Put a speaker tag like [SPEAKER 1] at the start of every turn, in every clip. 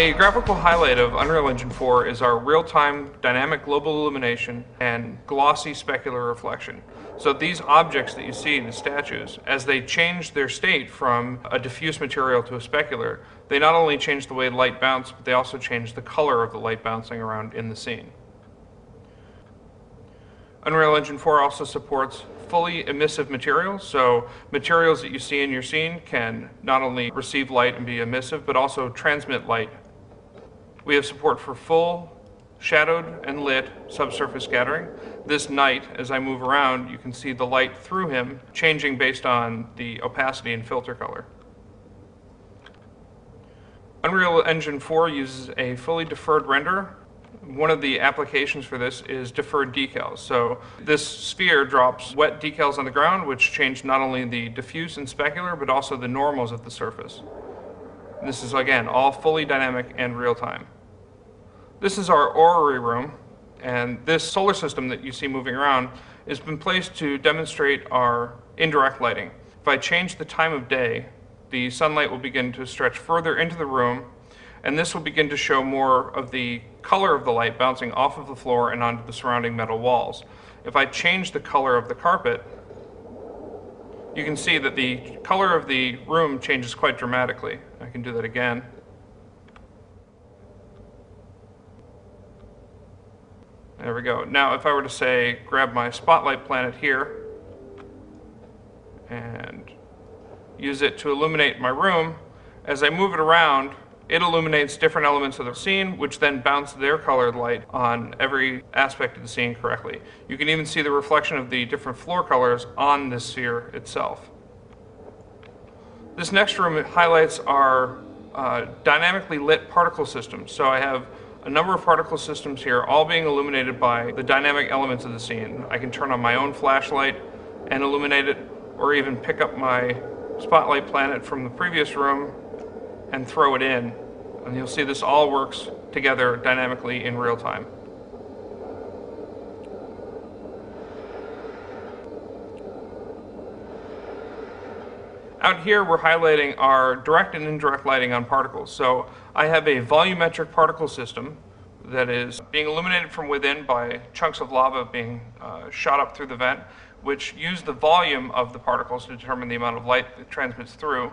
[SPEAKER 1] A graphical highlight of Unreal Engine 4 is our real-time dynamic global illumination and glossy specular reflection. So these objects that you see, the statues, as they change their state from a diffuse material to a specular, they not only change the way light bounces, but they also change the color of the light bouncing around in the scene. Unreal Engine 4 also supports fully emissive materials, so materials that you see in your scene can not only receive light and be emissive, but also transmit light. We have support for full shadowed and lit subsurface scattering. This night, as I move around, you can see the light through him changing based on the opacity and filter color. Unreal Engine 4 uses a fully deferred renderer. One of the applications for this is deferred decals. So this sphere drops wet decals on the ground, which change not only the diffuse and specular, but also the normals of the surface. This is, again, all fully dynamic and real-time. This is our orrery room, and this solar system that you see moving around has been placed to demonstrate our indirect lighting. If I change the time of day, the sunlight will begin to stretch further into the room, and this will begin to show more of the color of the light bouncing off of the floor and onto the surrounding metal walls. If I change the color of the carpet, you can see that the color of the room changes quite dramatically. I can do that again. There we go. Now if I were to say, grab my spotlight planet here and use it to illuminate my room, as I move it around, it illuminates different elements of the scene, which then bounce their colored light on every aspect of the scene correctly. You can even see the reflection of the different floor colors on this sphere itself. This next room highlights our dynamically lit particle system. So I have a number of particle systems here, all being illuminated by the dynamic elements of the scene. I can turn on my own flashlight and illuminate it, or even pick up my spotlight planet from the previous room and throw it in. And you'll see this all works together dynamically in real time. Out here we're highlighting our direct and indirect lighting on particles. So I have a volumetric particle system that is being illuminated from within by chunks of lava being shot up through the vent, which use the volume of the particles to determine the amount of light that transmits through.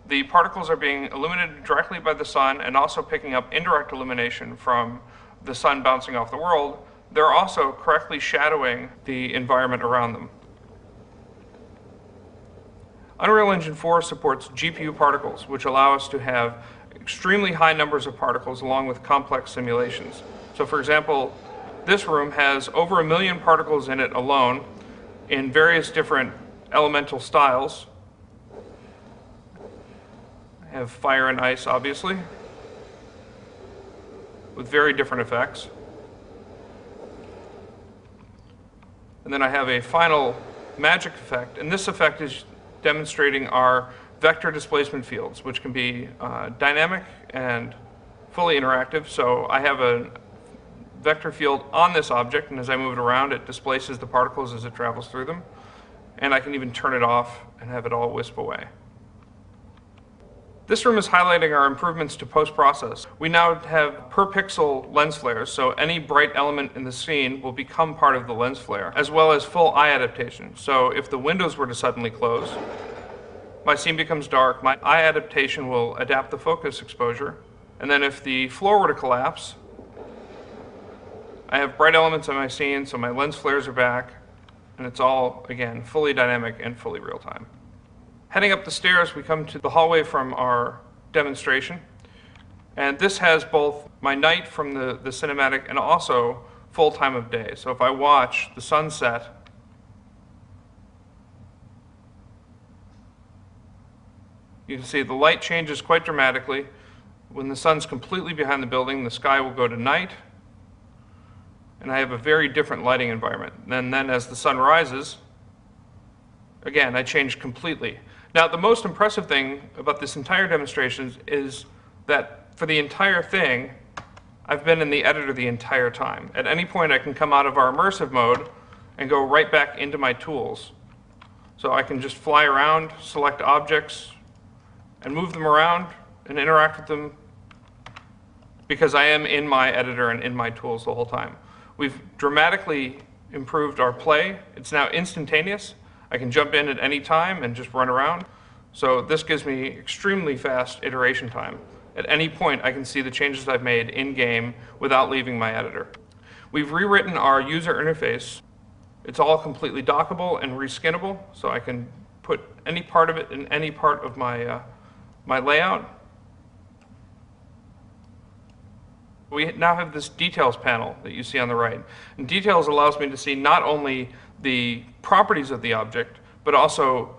[SPEAKER 1] The particles are being illuminated directly by the sun and also picking up indirect illumination from the sun bouncing off the world. They're also correctly shadowing the environment around them. Unreal Engine 4 supports GPU particles, which allow us to have extremely high numbers of particles along with complex simulations. So for example, this room has over 1 million particles in it alone in various different elemental styles. I have fire and ice, obviously, with very different effects. And then I have a final magic effect, and this effect is demonstrating our vector displacement fields, which can be dynamic and fully interactive. So I have a vector field on this object, and as I move it around, it displaces the particles as it travels through them. And I can even turn it off and have it all wisp away. This room is highlighting our improvements to post-process. We now have per pixel lens flares, so any bright element in the scene will become part of the lens flare, as well as full eye adaptation. So if the windows were to suddenly close, my scene becomes dark, my eye adaptation will adapt the focus exposure, and then if the floor were to collapse, I have bright elements on my scene, so my lens flares are back, and it's all, again, fully dynamic and fully real-time. Heading up the stairs, we come to the hallway from our demonstration. And this has both my night from the cinematic and also full time of day. So if I watch the sunset, you can see the light changes quite dramatically. When the sun's completely behind the building, the sky will go to night. And I have a very different lighting environment. And then as the sun rises, again, I change completely. Now, the most impressive thing about this entire demonstration is that for the entire thing, I've been in the editor the entire time. At any point, I can come out of our immersive mode and go right back into my tools. So I can just fly around, select objects, and move them around and interact with them because I am in my editor and in my tools the whole time. We've dramatically improved our play. It's now instantaneous. I can jump in at any time and just run around. So this gives me extremely fast iteration time. At any point, I can see the changes I've made in-game without leaving my editor. We've rewritten our user interface. It's all completely dockable and reskinnable, so I can put any part of it in any part of my, my layout. We now have this details panel that you see on the right. And details allows me to see not only the properties of the object, but also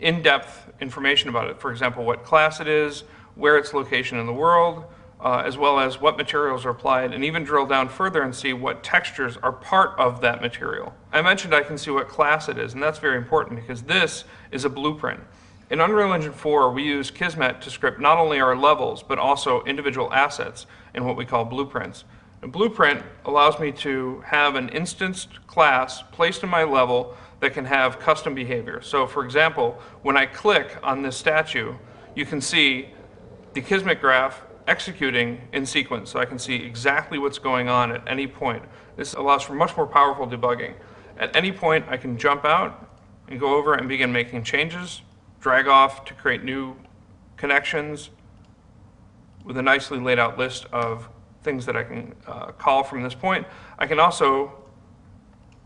[SPEAKER 1] in-depth information about it. For example, what class it is, where its location in the world, as well as what materials are applied, and even drill down further and see what textures are part of that material. I mentioned I can see what class it is, and that's very important because this is a blueprint. In Unreal Engine 4, we use Kismet to script not only our levels, but also individual assets in what we call blueprints. A blueprint allows me to have an instanced class placed in my level that can have custom behavior. So for example, when I click on this statue, you can see the Kismet graph executing in sequence, so I can see exactly what's going on at any point. This allows for much more powerful debugging. At any point, I can jump out and go over and begin making changes, drag off to create new connections with a nicely laid out list of things that I can call from this point. I can also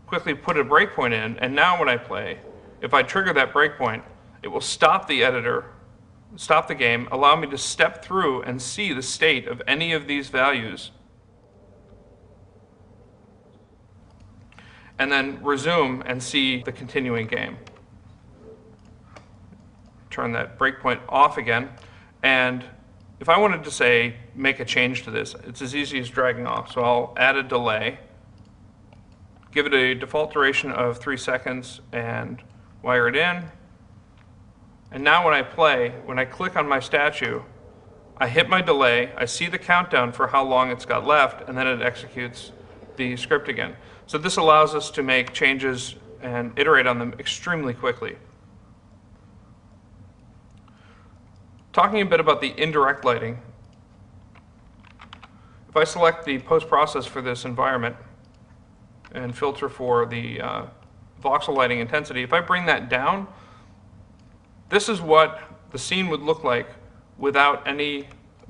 [SPEAKER 1] quickly put a breakpoint in, and now when I play, if I trigger that breakpoint, it will stop the editor, stop the game, allow me to step through and see the state of any of these values, and then resume and see the continuing game. Turn that breakpoint off again, and if I wanted to say make a change to this, it's as easy as dragging off. So I'll add a delay, give it a default duration of 3 seconds, and wire it in. And now when I play, when I click on my statue, I hit my delay, I see the countdown for how long it's got left, and then it executes the script again. So this allows us to make changes and iterate on them extremely quickly. Talking a bit about the indirect lighting, if I select the post-process for this environment and filter for the voxel lighting intensity, if I bring that down, this is what the scene would look like without any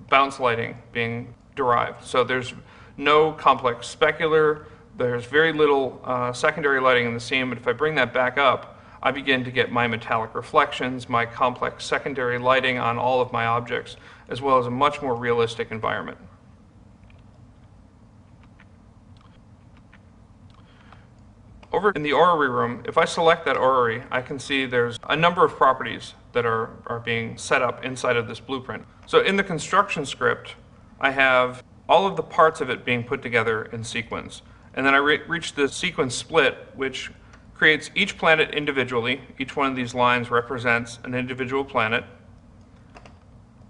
[SPEAKER 1] bounce lighting being derived. So there's no complex specular, there's very little secondary lighting in the scene, but if I bring that back up, I begin to get my metallic reflections, my complex secondary lighting on all of my objects, as well as a much more realistic environment. Over in the orrery room, if I select that orrery, I can see there's a number of properties that are being set up inside of this blueprint. So in the construction script, I have all of the parts of it being put together in sequence. And then I reach the sequence split, which creates each planet individually. Each one of these lines represents an individual planet.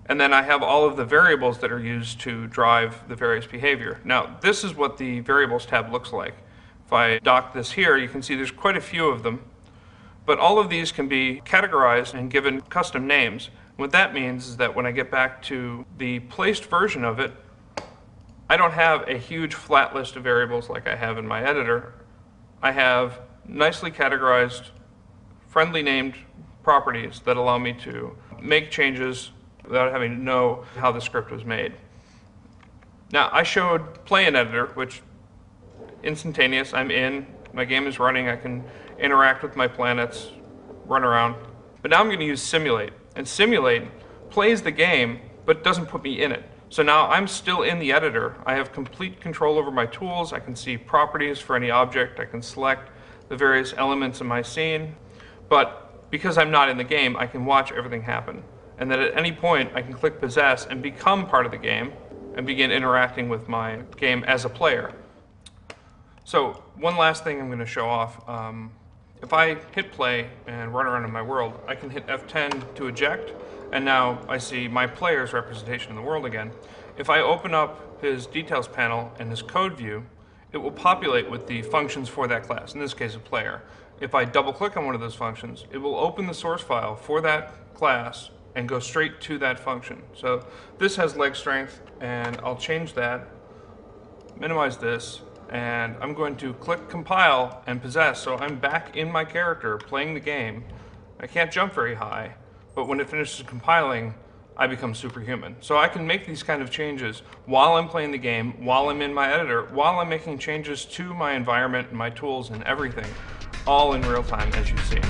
[SPEAKER 1] And then I have all of the variables that are used to drive the various behavior. Now, this is what the variables tab looks like. If I dock this here, you can see there's quite a few of them. But all of these can be categorized and given custom names. What that means is that when I get back to the placed version of it, I don't have a huge flat list of variables like I have in my editor. I have nicely categorized, friendly named properties that allow me to make changes without having to know how the script was made. Now, I showed play in editor, which instantaneous, I'm in, my game is running, I can interact with my planets, run around. But now I'm going to use simulate. And simulate plays the game, but doesn't put me in it. So now I'm still in the editor. I have complete control over my tools. I can see properties for any object. I can select the various elements in my scene. But because I'm not in the game, I can watch everything happen. And then at any point, I can click possess and become part of the game and begin interacting with my game as a player. So one last thing I'm going to show off. If I hit play and run around in my world, I can hit F10 to eject, and now I see my player's representation in the world again. If I open up his details panel and his code view, it will populate with the functions for that class, in this case a player. If I double click on one of those functions, it will open the source file for that class and go straight to that function. So this has leg strength, and I'll change that, minimize this, and I'm going to click compile and possess. So I'm back in my character playing the game. I can't jump very high, but when it finishes compiling, I become superhuman. So I can make these kind of changes while I'm playing the game, while I'm in my editor, while I'm making changes to my environment and my tools and everything, all in real time, as you see.